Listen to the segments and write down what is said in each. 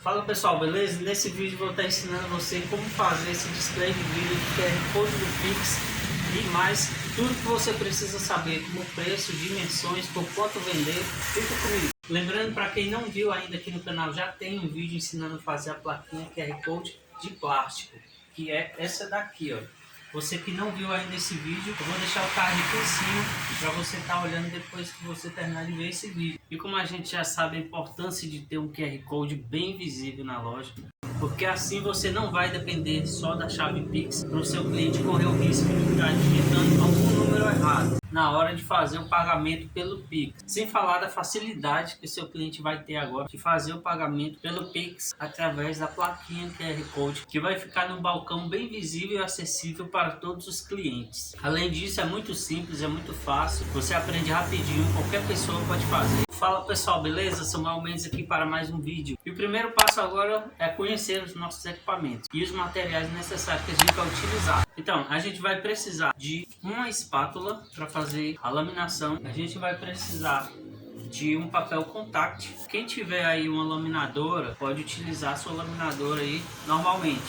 Fala pessoal, beleza? Nesse vídeo vou estar ensinando você como fazer esse display de vídeo de QR Code do Pix e mais tudo que você precisa saber, como preço, dimensões, por quanto vender. Fica comigo. Lembrando, para quem não viu ainda aqui no canal, já tem um vídeo ensinando a fazer a plaquinha QR Code de plástico, que é essa daqui, ó. Você que não viu ainda esse vídeo, eu vou deixar o card aqui em cima para você estar olhando depois que você terminar de ver esse vídeo. E como a gente já sabe a importância de ter um QR Code bem visível na loja, porque assim você não vai depender só da chave Pix para o seu cliente correr o risco de ficar digitando algum número errado na hora de fazer o pagamento pelo Pix. Sem falar da facilidade que o seu cliente vai ter agora de fazer o pagamento pelo Pix através da plaquinha QR Code, que vai ficar no balcão bem visível e acessível para todos os clientes. Além disso, é muito simples, é muito fácil, você aprende rapidinho, qualquer pessoa pode fazer. Fala pessoal, beleza? Samuel Mendes aqui para mais um vídeo. E o primeiro passo agora é conhecer os nossos equipamentos e os materiais necessários que a gente vai utilizar. Então, a gente vai precisar de uma espátula para fazer a laminação. A gente vai precisar de um papel contact. Quem tiver aí uma laminadora, pode utilizar a sua laminadora aí normalmente.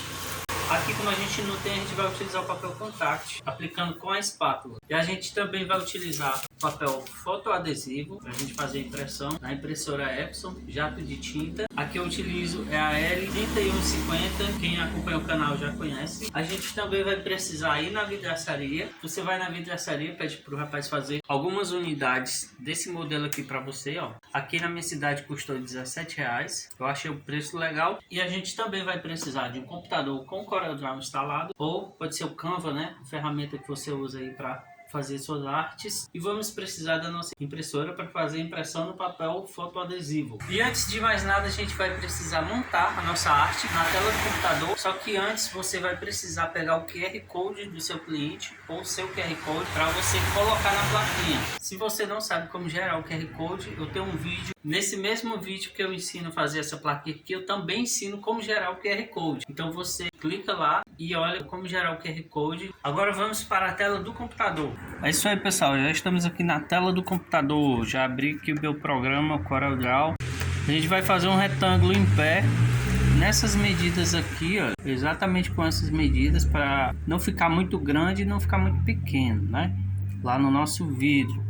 Aqui, como a gente não tem, a gente vai utilizar o papel contact, aplicando com a espátula. E a gente também vai utilizar papel fotoadesivo para a gente fazer a impressão na impressora Epson, jato de tinta. Aqui eu utilizo é a L3150, quem acompanha o canal já conhece. A gente também vai precisar ir na vidraçaria. Você vai na vidraçaria, pede para o rapaz fazer algumas unidades desse modelo aqui para você, ó. Aqui na minha cidade custou R$17, eu achei o preço legal. E a gente também vai precisar de um computador com CorelDRAW instalado, ou pode ser o Canva, né, a ferramenta que você usa aí para fazer suas artes. E vamos precisar da nossa impressora para fazer a impressão no papel fotoadesivo. E antes de mais nada, a gente vai precisar montar a nossa arte na tela do computador. Só que antes você vai precisar pegar o QR Code do seu cliente ou seu QR Code para você colocar na plaquinha. Se você não sabe como gerar o QR Code, eu tenho um vídeo. Nesse mesmo vídeo que eu ensino a fazer essa plaquinha aqui, eu também ensino como gerar o QR Code. Então você clica lá e olha como gerar o QR Code. Agora vamos para a tela do computador. É isso aí pessoal, já estamos aqui na tela do computador. Já abri aqui o meu programa CorelDRAW. A gente vai fazer um retângulo em pé nessas medidas aqui, ó, exatamente com essas medidas, para não ficar muito grande e não ficar muito pequeno, né? Lá no nosso vidro.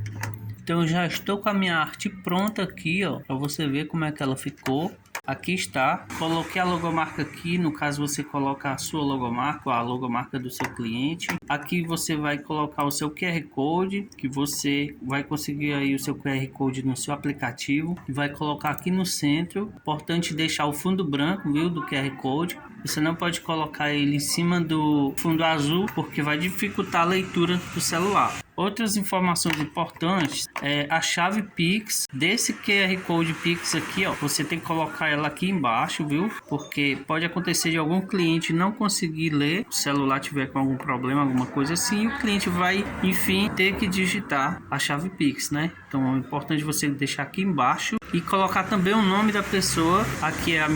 Então eu já estou com a minha arte pronta aqui, ó, para você ver como é que ela ficou. Aqui está, coloquei a logomarca aqui, no caso você coloca a sua logomarca, a logomarca do seu cliente. Aqui você vai colocar o seu QR Code, que você vai conseguir aí o seu QR Code no seu aplicativo. E vai colocar aqui no centro, importante deixar o fundo branco, viu, do QR Code. Você não pode colocar ele em cima do fundo azul, porque vai dificultar a leitura do celular. Outras informações importantes é a chave Pix desse QR Code Pix aqui, ó. Você tem que colocar ela aqui embaixo, viu? Porque pode acontecer de algum cliente não conseguir ler, o celular tiver com algum problema, alguma coisa assim, e o cliente vai, enfim, ter que digitar a chave Pix, né? Então é importante você deixar aqui embaixo e colocar também o nome da pessoa. Aqui é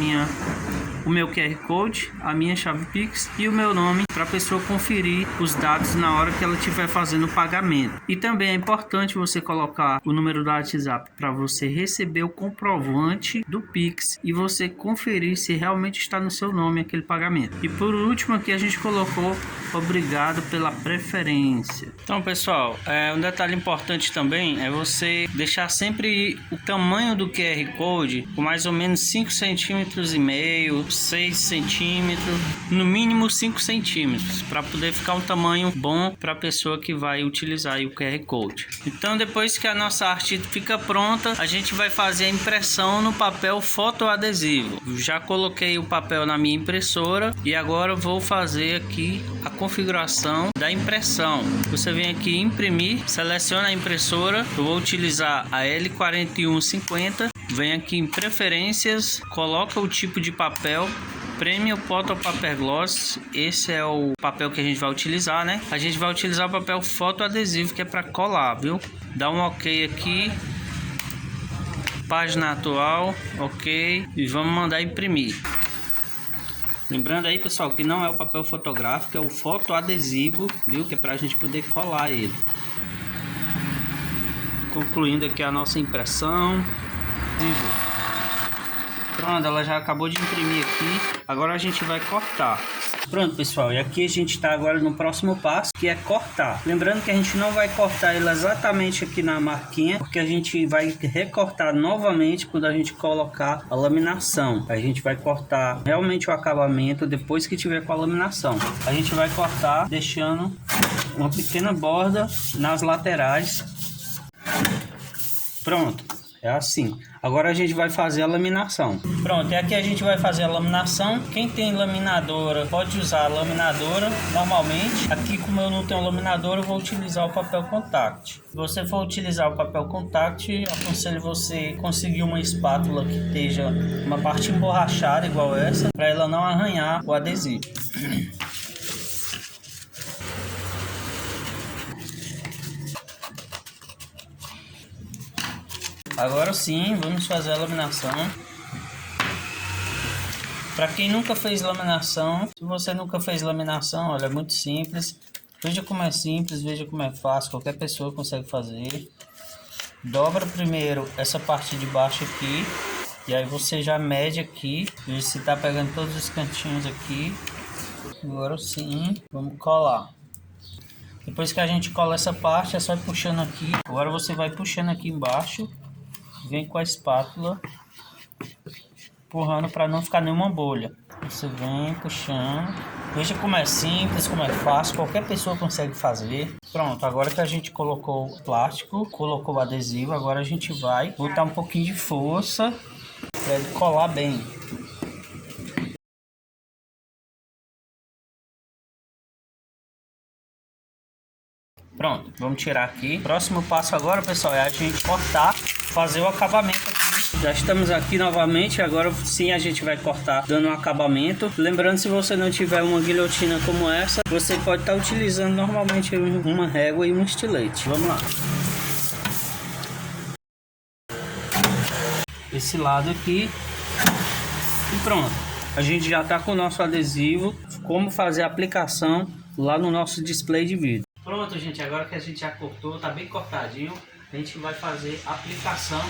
o meu QR Code, a minha chave Pix e o meu nome, para a pessoa conferir os dados na hora que ela estiver fazendo o pagamento. E também é importante você colocar o número do WhatsApp para você receber o comprovante do Pix e você conferir se realmente está no seu nome aquele pagamento. E por último aqui a gente colocou obrigado pela preferência. Então pessoal, um detalhe importante também é você deixar sempre o tamanho do QR Code com mais ou menos 5,5 cm, 6 centímetros, no mínimo 5 centímetros, para poder ficar um tamanho bom para a pessoa que vai utilizar aí o QR Code. Então depois que a nossa arte fica pronta, a gente vai fazer a impressão no papel fotoadesivo. Já coloquei o papel na minha impressora e agora vou fazer aqui a configuração da impressão. Você vem aqui em imprimir, seleciona a impressora, eu vou utilizar a L4150, vem aqui em preferências, coloca o tipo de papel, Premium Photo Paper Gloss, esse é o papel que a gente vai utilizar, né? A gente vai utilizar o papel fotoadesivo, que é para colar, viu? Dá um ok aqui, página atual, ok, e vamos mandar imprimir. Lembrando aí pessoal que não é o papel fotográfico, é o fotoadesivo, viu? Que é para a gente poder colar ele. Concluindo aqui a nossa impressão. Pronto, ela já acabou de imprimir aqui. Agora a gente vai cortar. Pronto, pessoal, e aqui a gente está agora no próximo passo, que é cortar. Lembrando que a gente não vai cortar ela exatamente aqui na marquinha, porque a gente vai recortar novamente quando a gente colocar a laminação. A gente vai cortar realmente o acabamento depois que tiver com a laminação. A gente vai cortar deixando uma pequena borda nas laterais. Pronto, é assim. Agora a gente vai fazer a laminação. Pronto, e aqui a gente vai fazer a laminação. Quem tem laminadora pode usar a laminadora normalmente. Aqui, como eu não tenho laminadora, eu vou utilizar o papel contact. Se você for utilizar o papel contact, aconselho você conseguir uma espátula que esteja uma parte emborrachada igual essa, para ela não arranhar o adesivo. Agora sim, vamos fazer a laminação. Para quem nunca fez laminação, se você nunca fez laminação, olha, é muito simples. Veja como é simples, veja como é fácil, qualquer pessoa consegue fazer. Dobra primeiro essa parte de baixo aqui, e aí você já mede aqui, veja se tá pegando todos os cantinhos aqui. Agora sim, vamos colar. Depois que a gente cola essa parte, é só ir puxando aqui. Agora você vai puxando aqui embaixo. Vem com a espátula empurrando para não ficar nenhuma bolha. Você vem puxando. Veja como é simples, como é fácil, qualquer pessoa consegue fazer. Pronto, agora que a gente colocou o plástico, colocou o adesivo, agora a gente vai botar um pouquinho de força para ele colar bem. Pronto, vamos tirar aqui. Próximo passo agora, pessoal, é a gente cortar, fazer o acabamento aqui. Já estamos aqui novamente, agora sim a gente vai cortar dando um acabamento. Lembrando, se você não tiver uma guilhotina como essa, você pode estar utilizando normalmente uma régua e um estilete. Vamos lá. Esse lado aqui. E pronto. A gente já está com o nosso adesivo. Como fazer a aplicação lá no nosso display de vídeo. Pronto, gente, agora que a gente já cortou, tá bem cortadinho, a gente vai fazer a aplicação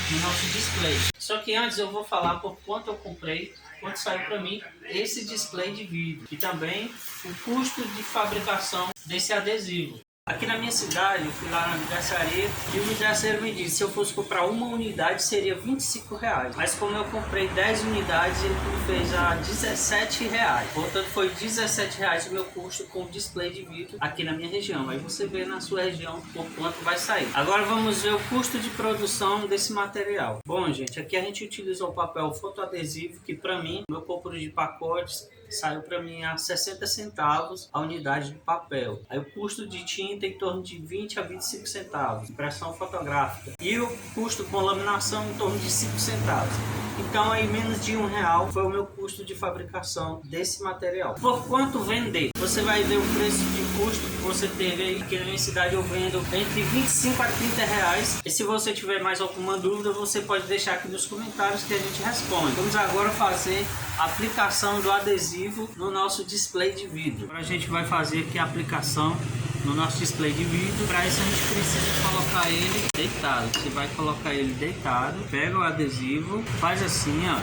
no nosso display. Só que antes eu vou falar por quanto eu comprei, quanto saiu para mim esse display de vídeo e também o custo de fabricação desse adesivo. Aqui na minha cidade, eu fui lá na vidraçaria e o vidraceiro me disse que se eu fosse comprar uma unidade seria R$25. Mas como eu comprei 10 unidades, ele me fez a R$17. Portanto, foi R$17 o meu custo com o display de vídeo aqui na minha região. Aí você vê na sua região por quanto vai sair. Agora vamos ver o custo de produção desse material. Bom, gente, aqui a gente utilizou o papel fotoadesivo, que para mim, meu compro de pacotes, saiu para mim a 60 centavos a unidade de papel. Aí o custo de tinta em torno de 20 a 25 centavos, impressão fotográfica. E o custo com laminação em torno de 5 centavos. Então aí menos de R$1 foi o meu custo de fabricação desse material. Por quanto vender? Você vai ver o preço de custo que você teve aí. Aqui na minha cidade eu vendo entre 25 a 30 reais. E se você tiver mais alguma dúvida, você pode deixar aqui nos comentários que a gente responde. Vamos agora fazer a aplicação do adesivo no nosso display de vídeo. Agora a gente vai fazer aqui a aplicação no nosso display de vídeo. Para isso a gente precisa colocar ele deitado. Você vai colocar ele deitado, pega o adesivo, faz assim, ó.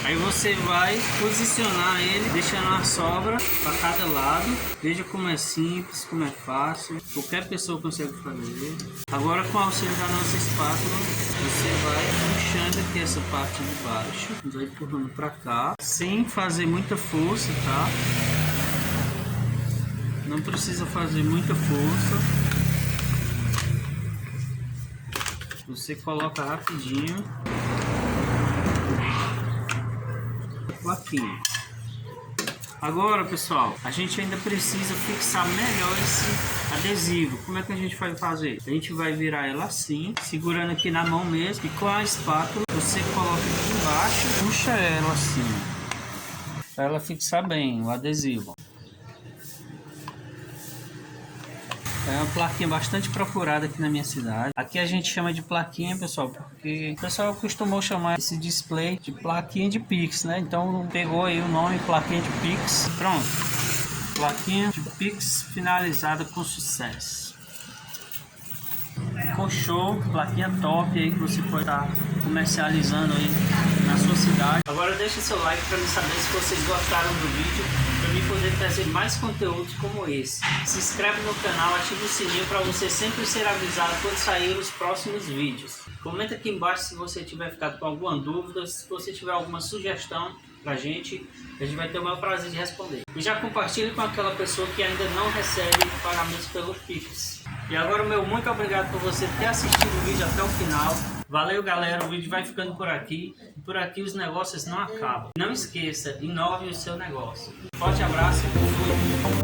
Aí você vai posicionar ele, deixando a sobra para cada lado. Veja como é simples, como é fácil. Qualquer pessoa consegue fazer. Agora, com o auxílio da nossa espátula, você vai puxando aqui essa parte de baixo, vai empurrando para cá, sem fazer muita força, tá? Não precisa fazer muita força. Você coloca rapidinho. Aqui. Agora, pessoal, a gente ainda precisa fixar melhor esse adesivo. Como é que a gente vai fazer? A gente vai virar ela assim, segurando aqui na mão mesmo, e com a espátula você coloca aqui embaixo, puxa ela assim, para ela fixar bem o adesivo. É uma plaquinha bastante procurada aqui na minha cidade. Aqui a gente chama de plaquinha, pessoal, porque o pessoal costumou chamar esse display de plaquinha de Pix, né? Então pegou aí o nome plaquinha de Pix. Pronto. Plaquinha de Pix finalizada com sucesso. ficou show, plaquinha top aí que você pode estar comercializando aí na sua cidade. Agora deixa seu like para me saber se vocês gostaram do vídeo, para mim poder trazer mais conteúdos como esse. Se inscreve no canal, ativa o sininho para você sempre ser avisado quando sair os próximos vídeos. Comenta aqui embaixo se você tiver ficado com alguma dúvida, se você tiver alguma sugestão pra gente, a gente vai ter o maior prazer de responder. E já compartilhe com aquela pessoa que ainda não recebe pagamentos pelo Pix. E agora, meu muito obrigado por você ter assistido o vídeo até o final. Valeu, galera, o vídeo vai ficando por aqui. E por aqui os negócios não acabam. Não esqueça, inove o seu negócio. Forte abraço. Fui.